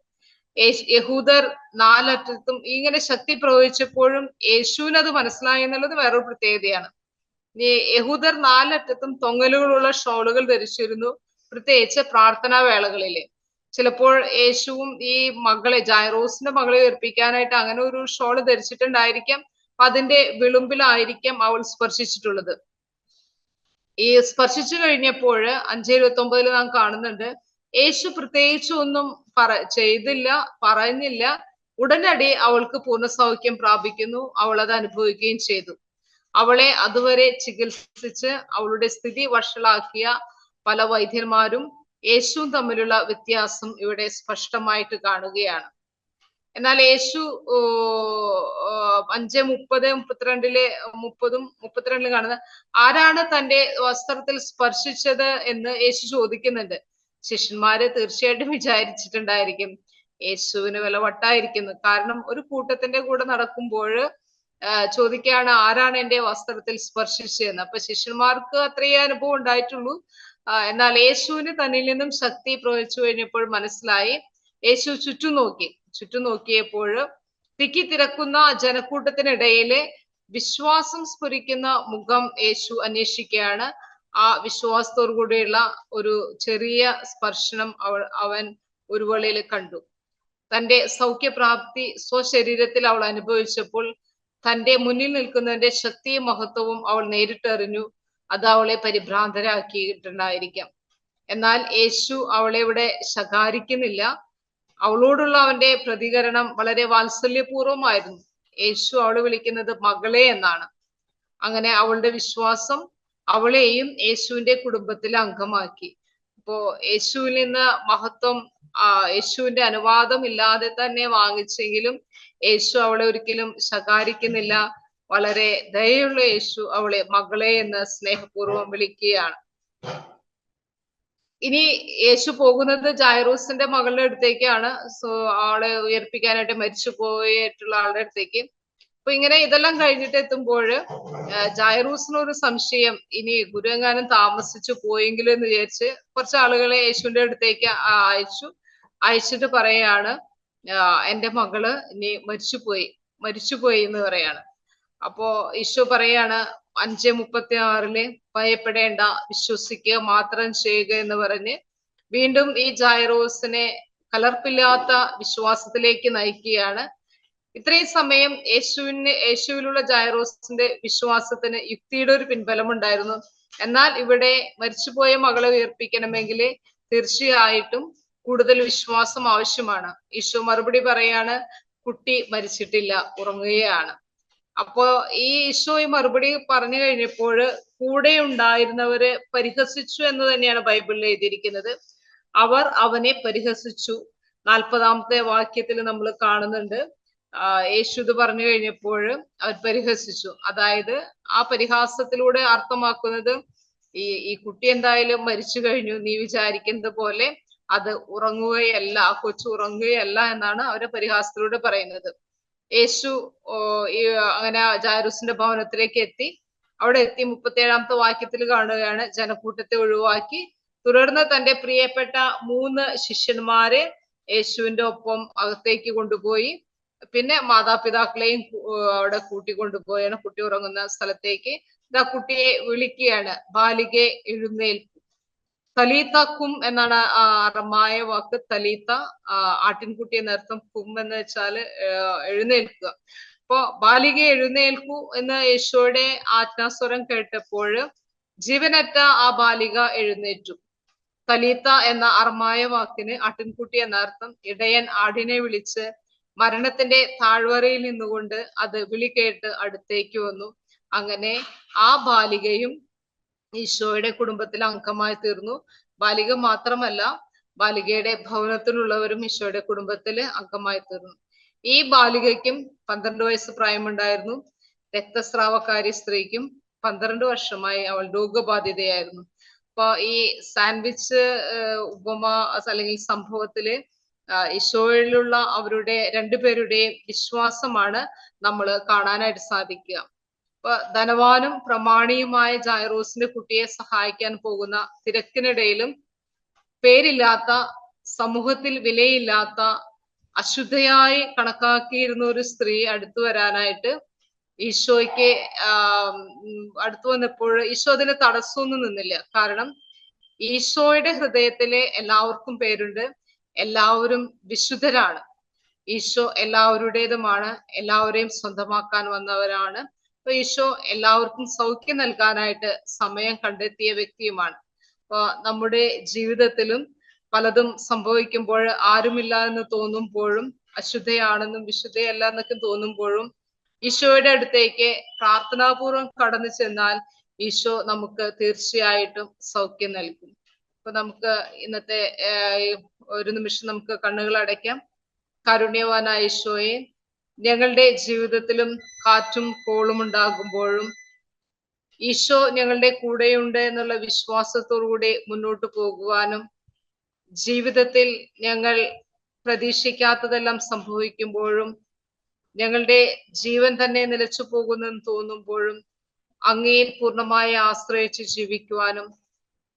യഹൂദർ നാലറ്റത്തും ഇങ്ങനെ ശക്തി പ്രവഹിച്ചപ്പോഴും യേശുവിന് അത് മനസ്സിലായി എന്നുള്ളത് വേറൊരു പ്രത്യേകതയാണ്. യഹൂദർ നാലറ്റത്തും തൊങ്ങലുകളുള്ള ഷോളുകൾ ധരിച്ചിരുന്നു, പ്രത്യേകിച്ച് പ്രാർത്ഥനാ വേളകളില്. ചിലപ്പോൾ യേശുവും ഈ ജായറോസിന്റെ മകളെ ഉയർപ്പിക്കാനായിട്ട് അങ്ങനെ ഒരു ഷോള് ധരിച്ചിട്ടുണ്ടായിരിക്കാം. അതിന്റെ വിളുമ്പിലായിരിക്കാം അവൾ സ്പർശിച്ചിട്ടുള്ളത്. ഈ സ്പർശിച്ചു കഴിഞ്ഞപ്പോൾ 5:29 നാം കാണുന്നുണ്ട്, യേശു പ്രത്യേകിച്ച് ഒന്നും ചെയ്തില്ല, പറഞ്ഞില്ല. ഉടനടി അവൾക്ക് പൂർണ്ണ സൗഖ്യം പ്രാപിക്കുന്നു. അവൾ അത് അനുഭവിക്കുകയും ചെയ്തു. അവളെ അതുവരെ ചികിത്സിച്ച് അവളുടെ സ്ഥിതി വഷളാക്കിയ പല വൈദ്യന്മാരും യേശുവും തമ്മിലുള്ള വ്യത്യാസം ഇവിടെ സ്പഷ്ടമായിട്ട് കാണുകയാണ്. എന്നാൽ യേശു 5:30-32 കാണുന്നത്, ആരാണ് തന്റെ വസ്ത്രത്തിൽ സ്പർശിച്ചത് എന്ന് യേശു ചോദിക്കുന്നുണ്ട്. ശിഷ്യന്മാര് തീർച്ചയായിട്ടും വിചാരിച്ചിട്ടുണ്ടായിരിക്കും യേശുവിന് വില വട്ടായിരിക്കുന്നു. കാരണം ഒരു കൂട്ടത്തിന്റെ കൂടെ നടക്കുമ്പോൾ ചോദിക്കുകയാണ്, ആരാണ് എന്റെ വസ്ത്രത്തിൽ സ്പർശിച്ചതെന്ന്. അപ്പൊ ശിഷ്യന്മാർക്ക് അത്രയേ അനുഭവം ഉണ്ടായിട്ടുള്ളൂ. എന്നാൽ യേശുവിന് തന്നിൽ നിന്നും ശക്തി പ്രവഹിച്ചു കഴിഞ്ഞപ്പോൾ മനസ്സിലായി. യേശു ചുറ്റും നോക്കിയപ്പോൾ തിക്കിത്തിരക്കുന്ന ജനക്കൂട്ടത്തിനിടയില് വിശ്വാസം സ്ഫുരിക്കുന്ന മുഖം യേശു അന്വേഷിക്കുകയാണ്. ആ വിശ്വാസത്തോടു കൂടിയുള്ള ഒരു ചെറിയ സ്പർശനം അവൻ ഒരു വേളയിൽ കണ്ടു. തന്റെ സൗഖ്യപ്രാപ്തി സ്വശരീരത്തിൽ അവൾ അനുഭവിച്ചപ്പോൾ തന്റെ മുന്നിൽ നിൽക്കുന്നതിന്റെ ശക്തിയും മഹത്വവും അവൾ നേരിട്ടറിഞ്ഞു. അത് അവളെ പരിഭ്രാന്തരാക്കിയിട്ടുണ്ടായിരിക്കാം. എന്നാൽ യേശു അവളെ ഇവിടെ ശകാരിക്കുന്നില്ല. അവളോടുള്ള അവന്റെ പ്രതികരണം വളരെ വാത്സല്യപൂർവമായിരുന്നു. യേശു അവളെ വിളിക്കുന്നത് മകളെ എന്നാണ്. അങ്ങനെ അവളുടെ വിശ്വാസം അവളെയും യേശുവിന്റെ കുടുംബത്തിലെ അംഗമാക്കി. ഇപ്പോ യേശുവിൽ നിന്ന് മഹത്വം യേശുവിന്റെ അനുവാദം ഇല്ലാതെ തന്നെ വാങ്ങിച്ചെങ്കിലും യേശു അവളെ ഒരിക്കലും ശകാരിക്കുന്നില്ല. വളരെ ദയുള്ള യേശു അവളെ മകളെ എന്ന് സ്നേഹപൂർവ്വം വിളിക്കുകയാണ്. ഇനി യേശു പോകുന്നത് ജായറൂസിന്റെ മകളുടെ അടുത്തേക്കാണ്. ആളെ ഉയർപ്പിക്കാനായിട്ട് മരിച്ചു പോയിട്ടുള്ള ആളുടെ അടുത്തേക്ക്. അപ്പൊ ഇങ്ങനെ ഇതെല്ലാം കഴിഞ്ഞിട്ട് എത്തുമ്പോൾ ജായറൂസിന് ഒരു സംശയം, ഇനി ഗുരു എങ്ങാനും താമസിച്ചു പോയെങ്കിലും എന്ന് വിചാരിച്ച് കുറച്ച് ആളുകളെ യേശുവിന്റെ അടുത്തേക്ക് അയച്ചിട്ട് പറയാണ്, എന്റെ മകള് ഇനി മരിച്ചുപോയി എന്ന് പറയാണ്. അപ്പോ ഈശോ പറയാണ് 5:36 ഭയപ്പെടേണ്ട, വിശ്വസിക്കുക മാത്രം ചെയ്യുക എന്ന് പറഞ്ഞ് വീണ്ടും ഈ ജായറോസിനെ കലർപ്പില്ലാത്ത വിശ്വാസത്തിലേക്ക് നയിക്കുകയാണ്. ഇത്രയും സമയം യേശുവിലുള്ള ജായറോസിന്റെ വിശ്വാസത്തിന് യുക്തിയുടെ ഒരു പിൻബലം ഉണ്ടായിരുന്നു. എന്നാൽ ഇവിടെ മരിച്ചുപോയ മകളെ ഉയർപ്പിക്കണമെങ്കിൽ തീർച്ചയായിട്ടും കൂടുതൽ വിശ്വാസം ആവശ്യമാണ്. ഈശോ മറുപടി പറയാണ്, കുട്ടി മരിച്ചിട്ടില്ല, ഉറങ്ങുകയാണ്. അപ്പോ ഈ ഈശോ ഈ മറുപടി പറഞ്ഞു കഴിഞ്ഞപ്പോൾ കൂടെ ഉണ്ടായിരുന്നവരെ പരിഹസിച്ചു എന്ന് തന്നെയാണ് ബൈബിളിൽ എഴുതിയിരിക്കുന്നത്. അവർ അവനെ പരിഹസിച്ചു. 40-ാമത്തെ വാക്യത്തിൽ നമ്മൾ കാണുന്നുണ്ട്, യേശു ഇത് പറഞ്ഞു കഴിഞ്ഞപ്പോൾ അവർ പരിഹസിച്ചു. അതായത് ആ പരിഹാസത്തിലൂടെ അർത്ഥമാക്കുന്നത് ഈ കുട്ടി എന്തായാലും മരിച്ചു കഴിഞ്ഞു, നീ വിചാരിക്കുന്നത് പോലെ അത് ഉറങ്ങുകയല്ല, ആ കൊച്ചു ഉറങ്ങുകയല്ല എന്നാണ് അവരെ പരിഹാസത്തിലൂടെ പറയുന്നത്. യേശു അങ്ങനെ ജായറൂസിന്റെ ഭവനത്തിലേക്ക് എത്തി. അവിടെ എത്തി 37-ാമത്തെ വാക്യത്തിൽ കാണുകയാണ്, ജനക്കൂട്ടത്തെ ഒഴിവാക്കി തുടർന്ന് തന്റെ പ്രിയപ്പെട്ട 3 ശിഷ്യന്മാരെ യേശുവിന്റെ ഒപ്പം അകത്തേക്ക് കൊണ്ടുപോയി. പിന്നെ മാതാപിതാക്കളെയും അവിടെ കൂട്ടിക്കൊണ്ടുപോയാണ് കുട്ടി ഉറങ്ങുന്ന സ്ഥലത്തേക്ക്. ഇതാ കുട്ടിയെ വിളിക്കുകയാണ്, ബാലികെ എഴുന്നേൽക്കൂ. തലീത്ത കും എന്നാണ് അറമായ വാക്ക്. തലീത്ത ആട്ടിൻകുട്ടി എന്നർത്ഥം, കും എന്ന് വെച്ചാൽ എഴുന്നേൽക്കുക. അപ്പൊ ബാലികെ എഴുന്നേൽക്കൂ എന്ന് യേശുവിടെ ആജ്ഞാസ്വരം കേട്ടപ്പോൾ ജീവനറ്റ ആ ബാലിക എഴുന്നേറ്റു. തലീത്ത എന്ന അറമായ വാക്കിന് ആട്ടിൻകുട്ടി എന്നർത്ഥം. ഇടയൻ ആടിനെ വിളിച്ച് മരണത്തിന്റെ താഴ്വരയിൽ നിന്നുകൊണ്ട് അത് വിളി കേട്ട് അടുത്തേക്ക് വന്നു. അങ്ങനെ ആ ബാലികയും ഈശോയുടെ കുടുംബത്തിൽ അംഗമായി തീർന്നു. ബാലിക മാത്രമല്ല, ബാലികയുടെ ഭവനത്തിലുള്ളവരും ഈശോയുടെ കുടുംബത്തില് അംഗമായി തീർന്നു. ഈ ബാലികയ്ക്കും 12 വയസ്സ് പ്രായമുണ്ടായിരുന്നു. രക്തസ്രാവക്കാരി സ്ത്രീക്കും 12 വർഷമായി അവൾ രോഗബാധിതയായിരുന്നു. അപ്പൊ ഈ സാൻഡ്വിച്ച് ഉപമ അല്ലെങ്കിൽ സംഭവത്തില് ഈശോയിലുള്ള അവരുടെ രണ്ടുപേരുടെയും വിശ്വാസമാണ് നമ്മൾ കാണാനായിട്ട് സാധിക്കുക. അപ്പൊ ധനവാനും പ്രമാണിയുമായ ജായറൂസിന്റെ കുട്ടിയെ സഹായിക്കാൻ പോകുന്ന തിരക്കിനിടയിലും പേരില്ലാത്ത, സമൂഹത്തിൽ വിലയില്ലാത്ത, അശുദ്ധയായി കണക്കാക്കിയിരുന്ന ഒരു സ്ത്രീ അടുത്തു വരാനായിട്ട് ഈശോയ്ക്ക് അടുത്തു വന്നപ്പോൾ ഈശോ അതിന് തടസ്സമൊന്നും നിന്നില്ല. കാരണം ഈശോയുടെ ഹൃദയത്തിലെ എല്ലാവർക്കും പേരുണ്ട്, എല്ലാവരും വിശുദ്ധരാണ്. ഈശോ എല്ലാവരുടേതുമാണ്, എല്ലാവരെയും സ്വന്തമാക്കാൻ വന്നവരാണ്. അപ്പൊ ഈശോ എല്ലാവർക്കും സൗഖ്യം നൽകാനായിട്ട് സമയം കണ്ടെത്തിയ വ്യക്തിയുമാണ്. അപ്പൊ നമ്മുടെ ജീവിതത്തിലും പലതും സംഭവിക്കുമ്പോൾ, ആരുമില്ല എന്ന് തോന്നുമ്പോഴും, അശുദ്ധയാണെന്നും വിശുദ്ധയല്ല എന്നൊക്കെ തോന്നുമ്പോഴും ഈശോയുടെ അടുത്തേക്ക് പ്രാർത്ഥനാപൂർവം കടന്നു ചെന്നാൽ ഈശോ നമുക്ക് തീർച്ചയായിട്ടും സൗഖ്യം നൽകും. അപ്പൊ നമുക്ക് ഇന്നത്തെ ഒരു നിമിഷം നമുക്ക് കണ്ണുകൾ അടയ്ക്കാം. കാരുണ്യവാനായ ഈശോയെ, ഞങ്ങളുടെ ജീവിതത്തിലും കാറ്റും കോളും ഉണ്ടാകുമ്പോഴും ഈശോ ഞങ്ങളുടെ കൂടെയുണ്ട് എന്നുള്ള വിശ്വാസത്തോടുകൂടി മുന്നോട്ട് പോകുവാനും, ജീവിതത്തിൽ ഞങ്ങൾ പ്രതീക്ഷിക്കാത്തതെല്ലാം സംഭവിക്കുമ്പോഴും, ഞങ്ങളുടെ ജീവൻ തന്നെ നിലച്ചു പോകുന്നെന്ന് തോന്നുമ്പോഴും അങ്ങയിൽ പൂർണ്ണമായി ആശ്രയിച്ച് ജീവിക്കുവാനും,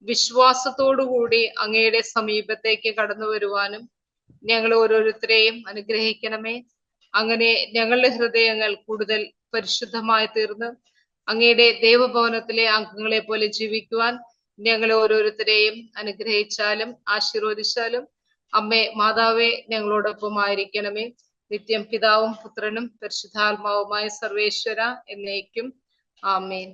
വിശ്വാസത്തോടുകൂടി അങ്ങയുടെ സമീപത്തേക്ക് കടന്നു വരുവാനും ഞങ്ങൾ ഓരോരുത്തരെയും അനുഗ്രഹിക്കണമേ. അങ്ങനെ ഞങ്ങളുടെ ഹൃദയങ്ങൾ കൂടുതൽ പരിശുദ്ധമായി തീർന്ന് അങ്ങയുടെ ദൈവഭവനത്തിലെ അംഗങ്ങളെ പോലെ ജീവിക്കുവാൻ ഞങ്ങളെ ഓരോരുത്തരെയും അനുഗ്രഹിച്ചാലും ആശീർവദിച്ചാലും അമ്മേ മാതാവേ ഞങ്ങളോടൊപ്പം ആയിരിക്കണമേ. നിത്യം പിതാവും പുത്രനും പരിശുദ്ധാത്മാവുമായ സർവേശ്വര എന്നേക്കും ആമേൻ.